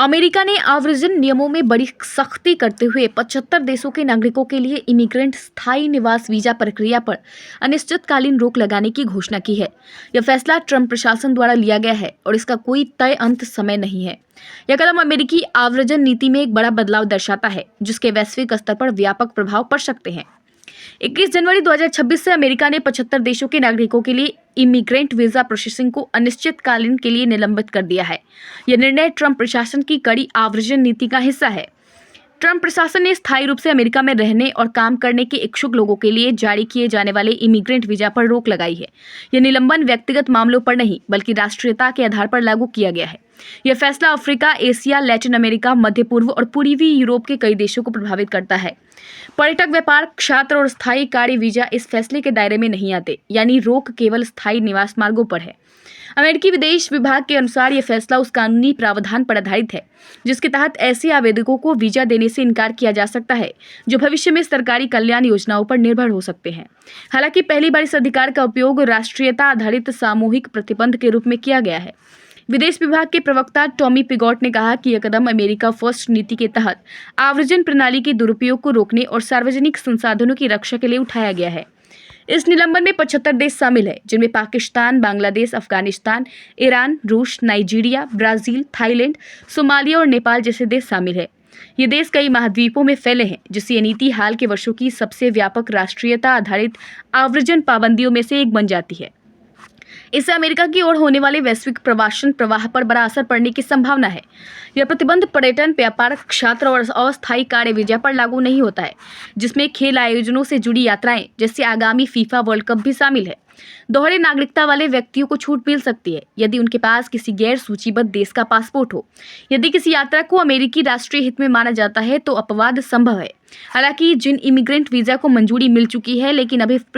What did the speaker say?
America ने आव्रजन नियमों में बड़ी सख्ती करते हुए 75 देशों के नागरिकों के लिए इमिग्रेंट स्थायी निवास वीजा प्रक्रिया पर अनिश्चितकालीन रोक लगाने की घोषणा की है। यह फैसला ट्रंप प्रशासन द्वारा लिया गया है और इसका कोई तय अंत समय नहीं है। यह कदम अमेरिकी आव्रजन नीति में एक बड़ा बदलाव दर्शाता है, जिसके वैश्विक स्तर पर व्यापक प्रभाव पड़ सकते हैं। 21 जनवरी 2026 से अमेरिका ने 75 देशों के नागरिकों के लिए इमिग्रेंट वीजा प्रोसेसिंग को अनिश्चितकालीन के लिए निलंबित कर दिया है। यह निर्णय ट्रंप प्रशासन की कड़ी आव्रजन नीति का हिस्सा है। ट्रंप प्रशासन ने स्थायी रूप से अमेरिका में रहने और काम करने के इच्छुक लोगों के लिए जारी किए जाने वाले इमिग्रेंट वीजा पर रोक लगाई है। यह निलंबन व्यक्तिगत मामलों पर नहीं, बल्कि राष्ट्रीयता के आधार पर लागू किया गया है। यह फैसला अफ्रीका, एशिया, लैटिन अमेरिका, मध्य पूर्व और पूर्वी यूरोप के कई देशों को प्रभावित करता है। पर्यटक, व्यापार, छात्र और स्थायी कार्य वीजा इस फैसले के दायरे में नहीं आते, यानी रोक केवल स्थायी निवास मार्गों पर है। अमेरिकी विदेश विभाग के अनुसार यह फैसला उस कानूनी प्रावधान पर आधारित है जिसके तहत ऐसे आवेदकों को वीजा देने से इनकार किया जा सकता है जो भविष्य में सरकारी कल्याण योजनाओं पर निर्भर हो सकते हैं। हालांकि पहली बार इस अधिकार का उपयोग राष्ट्रीयता आधारित सामूहिक प्रतिबंध के रूप में किया गया है। विदेश विभाग के प्रवक्ता टॉमी पिगॉट ने कहा कि यह कदम अमेरिका फर्स्ट नीति के तहत आव्रजन प्रणाली के दुरुपयोग को रोकने और सार्वजनिक संसाधनों की रक्षा के लिए उठाया गया है। इस निलंबन में 75 देश शामिल है, जिनमें पाकिस्तान, बांग्लादेश, अफगानिस्तान, ईरान, रूस, नाइजीरिया, ब्राजील, थाईलैंड, सोमालिया और नेपाल जैसे देश शामिल है। ये देश कई महाद्वीपों में फैले हैं, जिससे ये नीति हाल के वर्षों की सबसे व्यापक राष्ट्रीयता आधारित आव्रजन पाबंदियों में से एक बन जाती है। इससे अमेरिका की ओर होने वाले वैश्विक प्रवासन प्रवाह पर बड़ा असर पड़ने की संभावना है। यह प्रतिबंध पर्यटन, व्यापार, छात्र और अस्थायी कार्य वीजा पर लागू नहीं होता है, जिसमें खेल आयोजनों से जुड़ी यात्राएं जैसे आगामी फीफा वर्ल्ड कप भी शामिल है। दोहरे नागरिकता वाले व्यक्तियों को छूट मिल सकती है यदि उनके पास किसी गैर सूचीबद्ध देश का पासपोर्ट हो। यदि किसी यात्रा को अमेरिकी राष्ट्रीय हित में माना जाता है तो अपवाद संभव है। हालांकि जिन इमिग्रेंट वीजा को मंजूरी मिल चुकी है लेकिन अभी